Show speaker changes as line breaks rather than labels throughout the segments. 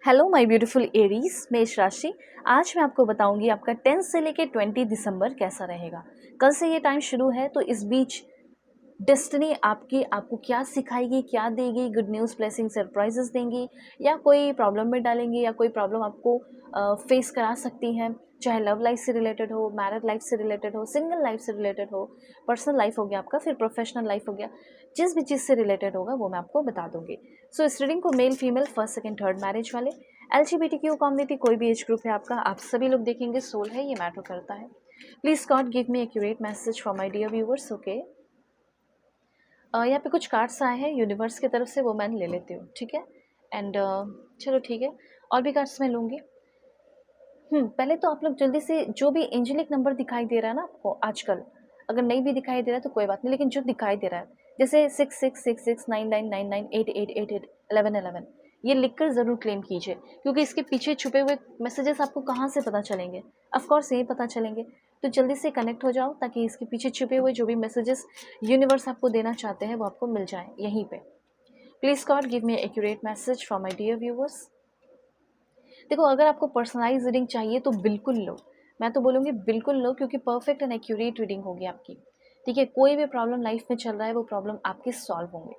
Hello my beautiful Aries, मेष राशि। आज मैं आपको बताऊंगी आपका 10 से लेके 20 दिसंबर कैसा रहेगा। कल से ये टाइम शुरू है, तो इस बीच डेस्टिनी आपको क्या सिखाएगी, क्या देगी, गुड न्यूज़, ब्लेसिंग, सरप्राइजेस देंगी या कोई प्रॉब्लम में डालेंगी या कोई प्रॉब्लम आपको फेस करा सकती है। चाहे लव लाइफ से रिलेटेड हो, मैरिड लाइफ से रिलेटेड हो, सिंगल लाइफ से रिलेटेड हो, पर्सनल लाइफ हो गया आपका, फिर प्रोफेशनल लाइफ हो गया, जिस भी चीज़ से रिलेटेड होगा वो मैं आपको बता दूंगी। सो इस रीडिंग को male female, first second third marriage वाले, LGBTQ कम्युनिटी, कोई भी एज ग्रुप है आपका, आप सभी लोग देखेंगे। सोल है, ये मैटर करता है। Please God give me accurate message for my dear viewers. Okay, यहाँ पे कुछ कार्ड्स आए हैं यूनिवर्स की तरफ से, वो मैं ले लेती हूँ, ठीक है। एंड चलो ठीक है, और भी कार्ड्स मैं लूँगी। पहले तो आप लोग जल्दी से, जो भी एंजेलिक नंबर दिखाई दे रहा है ना आपको आजकल, अगर नहीं भी दिखाई दे रहा है तो कोई बात नहीं, लेकिन जो दिखाई दे रहा है, जैसे 66669999881111, ये लिखकर ज़रूर क्लेम कीजिए, क्योंकि इसके पीछे छुपे हुए मैसेजेस आपको कहाँ से पता चलेंगे। ऑफकोर्स यही पता चलेंगे, तो जल्दी से कनेक्ट हो जाओ ताकि इसके पीछे छुपे हुए जो भी मैसेजेस यूनिवर्स आपको देना चाहते हैं वो आपको मिल जाए यहीं पे। Please God give me accurate message for my dear viewers. देखो, अगर आपको पर्सनलाइज रीडिंग चाहिए तो बिल्कुल लो, मैं तो बोलूँगी बिल्कुल लो, क्योंकि परफेक्ट एंड एक्यूरेट रीडिंग होगी आपकी। ठीक है, कोई भी प्रॉब्लम लाइफ में चल रहा है वो प्रॉब्लम आपके सॉल्व होंगे।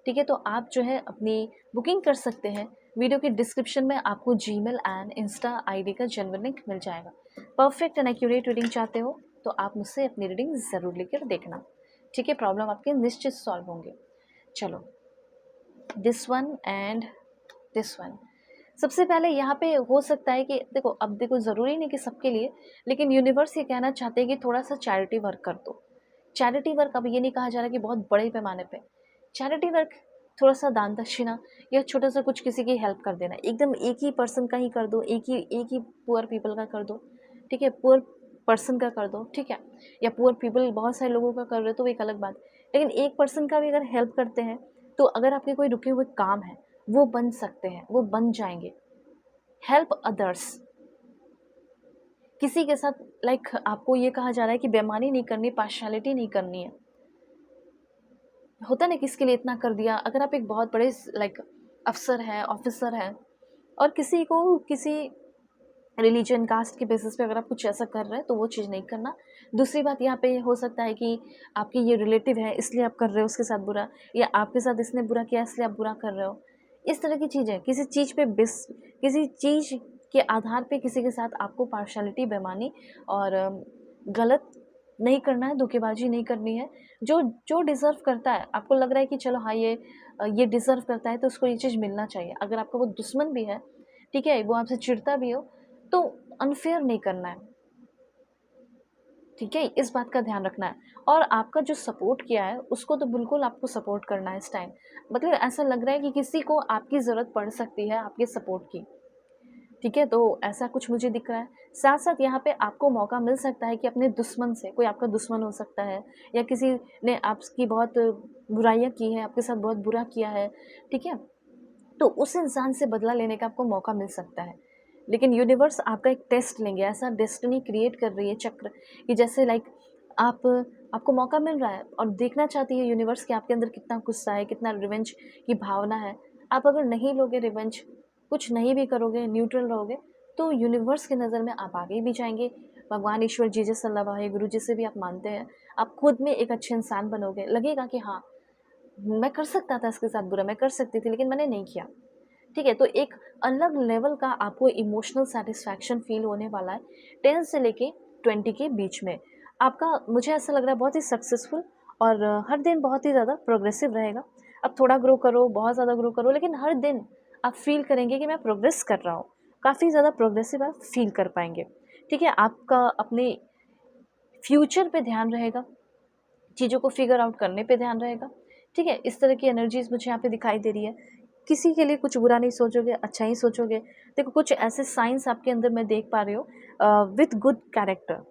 ठीक है, तो आप जो है अपनी बुकिंग कर सकते हैं। वीडियो के डिस्क्रिप्शन में आपको जीमेल एंड इंस्टा आईडी का जेन्युइन लिंक मिल जाएगा। परफेक्ट एंड एक्यूरेट रीडिंग चाहते हो तो आप मुझसे अपनी रीडिंग ज़रूर लेकर देखना। ठीक है, प्रॉब्लम आपके निश्चित सॉल्व होंगे। चलो, this one and this one. सबसे पहले यहाँ पे हो सकता है कि देखो, अब देखो, ज़रूरी नहीं कि सबके लिए, लेकिन यूनिवर्स ये कहना चाहते हैं कि थोड़ा सा चैरिटी वर्क कर दो। चैरिटी वर्क, अब ये नहीं कहा जा रहा कि बहुत बड़े पैमाने पे। चैरिटी वर्क, थोड़ा सा दान दक्षिणा या छोटा सा कुछ किसी की हेल्प कर देना। एकदम एक ही पर्सन का ही कर दो, एक ही पुअर पीपल का कर दो। ठीक है, पुअर पर्सन का कर दो, ठीक है, या पुअर पीपल बहुत सारे लोगों का कर रहे हो तो वो एक अलग बात। लेकिन एक पर्सन का भी अगर हेल्प करते हैं तो अगर आपके कोई रुके हुए काम है वो बन सकते हैं, वो बन जाएंगे। हेल्प अदर्स, किसी के साथ लाइक आपको ये कहा जा रहा है कि बेईमानी नहीं करनी, पार्शियलिटी नहीं करनी है। होता ना, किसके लिए इतना कर दिया। अगर आप एक बहुत बड़े लाइक अफसर हैं, ऑफिसर हैं, और किसी को किसी रिलीजन, कास्ट के बेसिस पे अगर आप कुछ ऐसा कर रहे हैं तो वो चीज़ नहीं करना। दूसरी बात, यहाँ पे हो सकता है कि आपके ये रिलेटिव है इसलिए आप कर रहे हो उसके साथ बुरा, या आपके साथ इसने बुरा किया इसलिए आप बुरा कर रहे हो। इस तरह की चीज़ें, किसी चीज़ पे किसी चीज़ के आधार पे किसी के साथ आपको पार्शियलिटी, बेईमानी और गलत नहीं करना है, धोखेबाजी नहीं करनी है। जो जो डिज़र्व करता है, आपको लग रहा है कि चलो हाँ, ये डिज़र्व करता है तो उसको ये चीज़ मिलना चाहिए। अगर आपका वो दुश्मन भी है, ठीक है, वो आपसे चिढ़ता भी हो, तो अनफेयर नहीं करना है। ठीक है, इस बात का ध्यान रखना है। और आपका जो सपोर्ट किया है उसको तो बिल्कुल आपको सपोर्ट करना है इस टाइम। मतलब ऐसा लग रहा है कि किसी को आपकी ज़रूरत पड़ सकती है आपके सपोर्ट की। ठीक है, तो ऐसा कुछ मुझे दिख रहा है। साथ साथ यहाँ पे आपको मौका मिल सकता है कि अपने दुश्मन से, कोई आपका दुश्मन हो सकता है या किसी ने आपकी बहुत बुराइयाँ की है, आपके साथ बहुत बुरा किया है, ठीक है, तो उस इंसान से बदला लेने का आपको मौका मिल सकता है। लेकिन यूनिवर्स आपका एक टेस्ट लेंगे, ऐसा डेस्टिनी क्रिएट कर रही है चक्र, कि जैसे लाइक आप आपको मौका मिल रहा है और देखना चाहती है यूनिवर्स कि आपके अंदर कितना गुस्सा है, कितना रिवेंज की भावना है। आप अगर नहीं लोगे रिवेंज, कुछ नहीं भी करोगे, न्यूट्रल रहोगे, तो यूनिवर्स की नज़र में आप आगे भी जाएंगे। भगवान, ईश्वर, जीसस, अल्लाह, भाई, गुरु जिसे भी आप मानते हैं, आप खुद में एक अच्छे इंसान बनोगे। लगेगा कि हाँ, मैं कर सकता था इसके साथ बुरा, मैं कर सकती थी लेकिन मैंने नहीं किया। ठीक है, तो एक अलग लेवल का आपको इमोशनल सेटिस्फैक्शन फील होने वाला है 10 से लेके 20 के बीच में। आपका, मुझे ऐसा लग रहा है, बहुत ही सक्सेसफुल और हर दिन बहुत ही ज़्यादा प्रोग्रेसिव रहेगा। अब थोड़ा ग्रो करो, बहुत ज़्यादा ग्रो करो, लेकिन हर दिन आप फील करेंगे कि मैं प्रोग्रेस कर रहा हूँ। काफ़ी ज़्यादा प्रोग्रेसिव आप फील कर पाएंगे। ठीक है, आपका अपने फ्यूचर पे ध्यान रहेगा, चीज़ों को फिगर आउट करने पे ध्यान रहेगा। ठीक है, इस तरह की एनर्जीज मुझे यहाँ पे दिखाई दे रही है। किसी के लिए कुछ बुरा नहीं सोचोगे, अच्छा ही सोचोगे। देखो, कुछ ऐसे साइंस आपके अंदर मैं देख पा रही हूँ विथ गुड कैरेक्टर,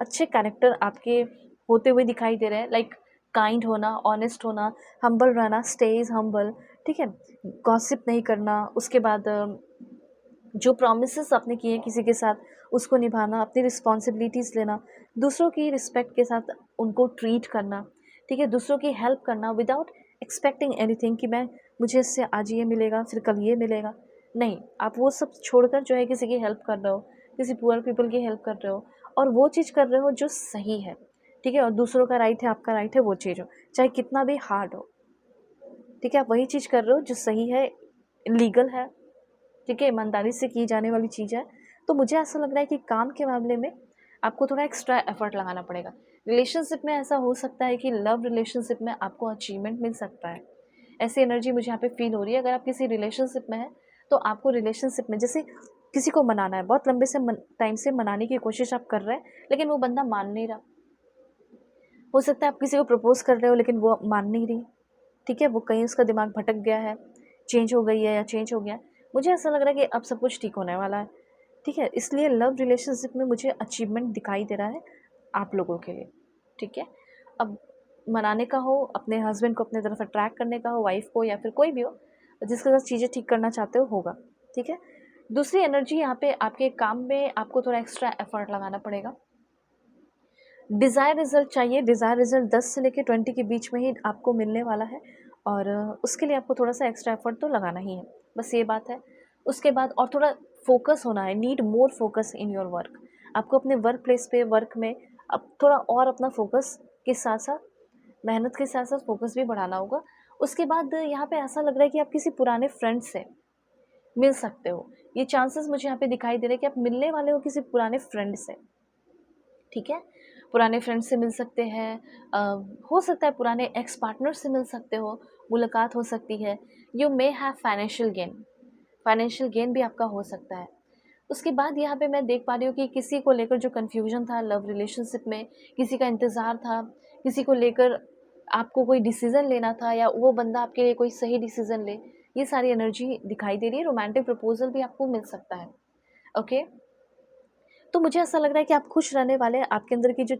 अच्छे कैरेक्टर आपके होते हुए दिखाई दे रहे हैं। लाइक काइंड होना, ऑनेस्ट होना, हम्बल रहना, स्टेज हम्बल, ठीक है, गॉसिप नहीं करना। उसके बाद जो प्रॉमिसेस आपने किए हैं किसी के साथ, उसको निभाना, अपनी रिस्पॉन्सिबिलिटीज़ लेना, दूसरों की रिस्पेक्ट के साथ उनको ट्रीट करना। ठीक है, दूसरों की हेल्प करना विदाउट एक्सपेक्टिंग एनीथिंग कि मुझे इससे आज ये मिलेगा फिर कल ये मिलेगा। नहीं, आप वो सब छोड़कर जो है किसी की हेल्प कर रहे हो, किसी पुअर पीपल की हेल्प कर रहे हो और वो चीज़ कर रहे हो जो सही है, ठीक है? और दूसरों का राइट है, आपका राइट है वो चीज़ हो, चाहे कितना भी हार्ड हो, ठीक है? आप वही चीज़ कर रहे हो जो सही है, लीगल है, ठीक है? ईमानदारी से की जाने वाली चीज़ है। तो मुझे ऐसा लग रहा है कि काम के मामले में आपको थोड़ा एक्स्ट्रा एफर्ट लगाना पड़ेगा। रिलेशनशिप में ऐसा हो सकता है कि लव रिलेशनशिप में आपको अचीवमेंट मिल सकता है। ऐसी एनर्जी मुझे यहाँ पे फ़ील हो रही है। अगर आप किसी रिलेशनशिप में हैं, तो आपको रिलेशनशिप में जैसे किसी को मनाना है, बहुत लंबे से टाइम से मनाने की कोशिश आप कर रहे हैं, लेकिन वो बंदा मान नहीं रहा। हो सकता है आप किसी को प्रपोज़ कर रहे हो, लेकिन वो मान नहीं रही, ठीक है? वो कहीं उसका दिमाग भटक गया है, चेंज हो गई है या चेंज हो गया है। मुझे ऐसा लग रहा है कि अब सब कुछ ठीक होने वाला है, ठीक है? इसलिए लव रिलेशनशिप में मुझे अचीवमेंट दिखाई दे रहा है आप लोगों के लिए, ठीक है? अब मनाने का हो, अपने हस्बैंड को अपनी तरफ अट्रैक्ट करने का हो, वाइफ़ को या फिर कोई भी हो, जिसके साथ चीज़ें ठीक करना चाहते हो, होगा, ठीक है? दूसरी एनर्जी यहाँ पे आपके काम में आपको थोड़ा एक्स्ट्रा एफ़र्ट लगाना पड़ेगा। डिज़ायर रिज़ल्ट चाहिए, डिज़ायर रिज़ल्ट 10 से लेके 20 के बीच में ही आपको मिलने वाला है और उसके लिए आपको थोड़ा-सा एक्स्ट्रा एफ़र्ट तो लगाना ही है, बस ये बात है। उसके बाद और थोड़ा फ़ोकस होना है, need more focus in your work. आपको अपने वर्क प्लेस पे, वर्क में अब थोड़ा और अपना फ़ोकस के साथ-साथ, मेहनत के साथ-साथ फ़ोकस भी बढ़ाना होगा। उसके बाद यहाँ पे ऐसा लग रहा है कि आप किसी पुराने फ्रेंड से मिल सकते हो। ये चांसेस मुझे यहाँ पे दिखाई दे रहे हैं कि आप मिलने वाले हो किसी पुराने फ्रेंड से। ठीक है? पुराने फ्रेंड से मिल सकते हैं, अ, हो सकता है पुराने एक्स पार्टनर से मिल सकते हो, मुलाकात हो सकती है। You may have financial gain भी आपका हो सकता है। उसके बाद यहाँ पे मैं देख पा रही हूँ कि किसी को लेकर जो कन्फ्यूजन था लव रिलेशनशिप में, किसी का इंतज़ार था, किसी को लेकर आपको कोई डिसीज़न लेना था या वो बंदा आपके लिए कोई सही डिसीज़न ले, ये सारी एनर्जी दिखाई दे रही है। रोमांटिक प्रपोज़ल भी आपको मिल सकता है, ओके? तो मुझे ऐसा लग रहा है कि आप खुश रहने वाले हैं, आपके अंदर की जो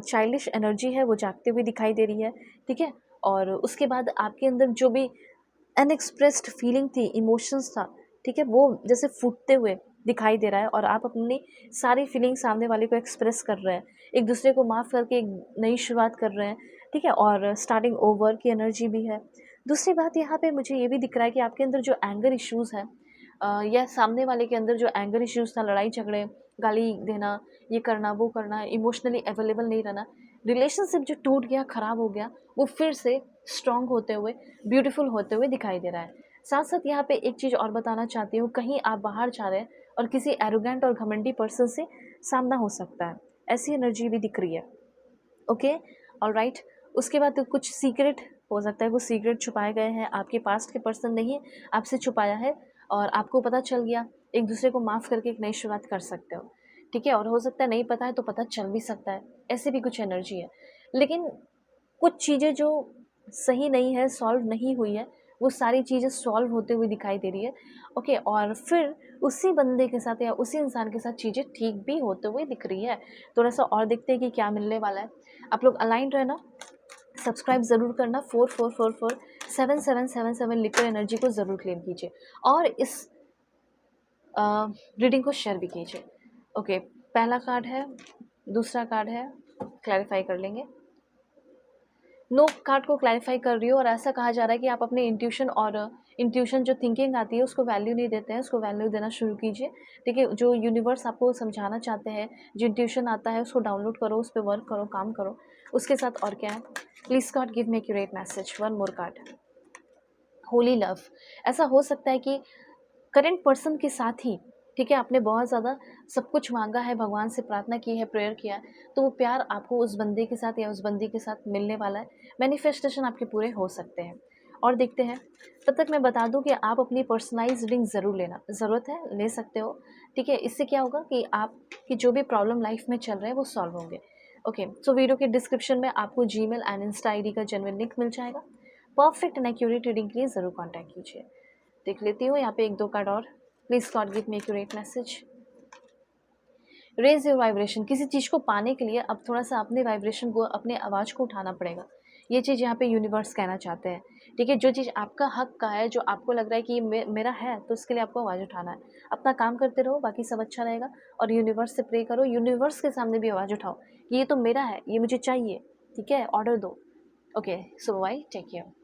चाइल्डिश एनर्जी है वो जागते हुए दिखाई दे रही है, ठीक है? और उसके बाद आपके अंदर जो भी अनएक्सप्रेस्ड फीलिंग थी, इमोशंस था, ठीक है? वो जैसे फूटते हुए दिखाई दे रहा है और आप अपनी सारी फीलिंग सामने वाले को एक्सप्रेस कर रहे हैं, एक दूसरे को माफ़ करके एक नई शुरुआत कर रहे हैं, ठीक है? और स्टार्टिंग ओवर की एनर्जी भी है। दूसरी बात यहाँ पे मुझे ये भी दिख रहा है कि आपके अंदर जो एंगर इश्यूज़ हैं, या सामने वाले के अंदर जो एंगर इश्यूज़ था, लड़ाई झगड़े, गाली देना, ये करना, वो करना, इमोशनली अवेलेबल नहीं रहना, रिलेशनशिप जो टूट गया, ख़राब हो गया, वो फिर से स्ट्रॉन्ग होते हुए, ब्यूटीफुल होते हुए दिखाई दे रहा है। साथ-साथ यहाँ पे एक चीज़ और बताना चाहती हूँ, कहीं आप बाहर जा रहे हैं और किसी एरोगेंट और घमंडी पर्सन से सामना हो सकता है, ऐसी एनर्जी भी दिख रही है। Okay, alright. उसके बाद कुछ सीक्रेट हो सकता है, वो सीक्रेट छुपाए गए हैं, आपके पास्ट के पर्सन ने ही आपसे छुपाया है और आपको पता चल गया, एक दूसरे को माफ़ करके एक नई शुरुआत कर सकते हो, ठीक है? और हो सकता है नहीं पता है तो पता चल भी सकता है, ऐसी भी कुछ एनर्जी है। लेकिन कुछ चीज़ें जो सही नहीं है, सॉल्व नहीं हुई है, वो सारी चीज़ें सॉल्व होते हुए दिखाई दे रही है, ओके? और फिर उसी बंदे के साथ या उसी इंसान के साथ चीज़ें ठीक भी होते हुए दिख रही है। थोड़ा-सा और देखते हैं कि क्या मिलने वाला है। आप लोग अलाइन्ड रहना, सब्सक्राइब ज़रूर करना, 4444 7777 लिखकर एनर्जी को ज़रूर क्लेम कीजिए और इस रीडिंग को शेयर भी कीजिए। ओके, पहला कार्ड है, दूसरा कार्ड है, क्लैरिफाई कर लेंगे। नो कार्ड को क्लैरिफाई कर रही हूँ और ऐसा कहा जा रहा है कि आप अपने इंट्यूशन जो थिंकिंग आती है उसको वैल्यू नहीं देते हैं, उसको वैल्यू देना शुरू कीजिए, ठीक है? जो यूनिवर्स आपको समझाना चाहते हैं, जो इंट्यूशन आता है उसको डाउनलोड करो, उस पे वर्क करो, काम करो। उसके साथ और क्या है? Please God give me accurate message, one more card. Holi love. ऐसा हो सकता है कि करंट पर्सन के साथ ही, ठीक है, आपने बहुत ज़्यादा सब कुछ मांगा है, भगवान से प्रार्थना की है, प्रेयर किया है, तो वो प्यार आपको उस बंदे के साथ या उस बंदी के साथ मिलने वाला है। मैनिफेस्टेशन आपके पूरे हो सकते हैं। और देखते हैं, तब तक मैं बता दूं कि आप अपनी पर्सनलाइज रीडिंग ज़रूर लेना, ज़रूरत है ले सकते हो, ठीक है? इससे क्या होगा कि आपकी जो भी प्रॉब्लम लाइफ में चल रहे हैं वो सॉल्व होंगे। ओके, सो वीडियो के डिस्क्रिप्शन में आपको जीमेल एंड इंस्टा आईडी का जेन्युइन लिंक मिल जाएगा। परफेक्ट एंड एक्यूरेट रीडिंग के लिए ज़रूर कॉन्टैक्ट कीजिए। देख लेती हूँ यहाँ पे एक दो कार्ड और। Please God give me accurate message. Raise your vibration. किसी चीज़ को पाने के लिए अब थोड़ा सा अपने वाइब्रेशन को, अपने आवाज़ को उठाना पड़ेगा। ये चीज़ यहाँ पे यूनिवर्स कहना चाहते हैं, ठीक है? जो चीज़ आपका हक का है, जो आपको लग रहा है कि ये मेरा है, तो उसके लिए आपको आवाज़ उठाना है। अपना काम करते रहो, बाकी सब अच्छा रहेगा और यूनिवर्स से प्रे करो, यूनिवर्स के सामने भी आवाज़ उठाओ कि ये तो मेरा है, ये मुझे चाहिए, ठीक है? ऑर्डर दो। ओके, सो बाय, टेक केयर।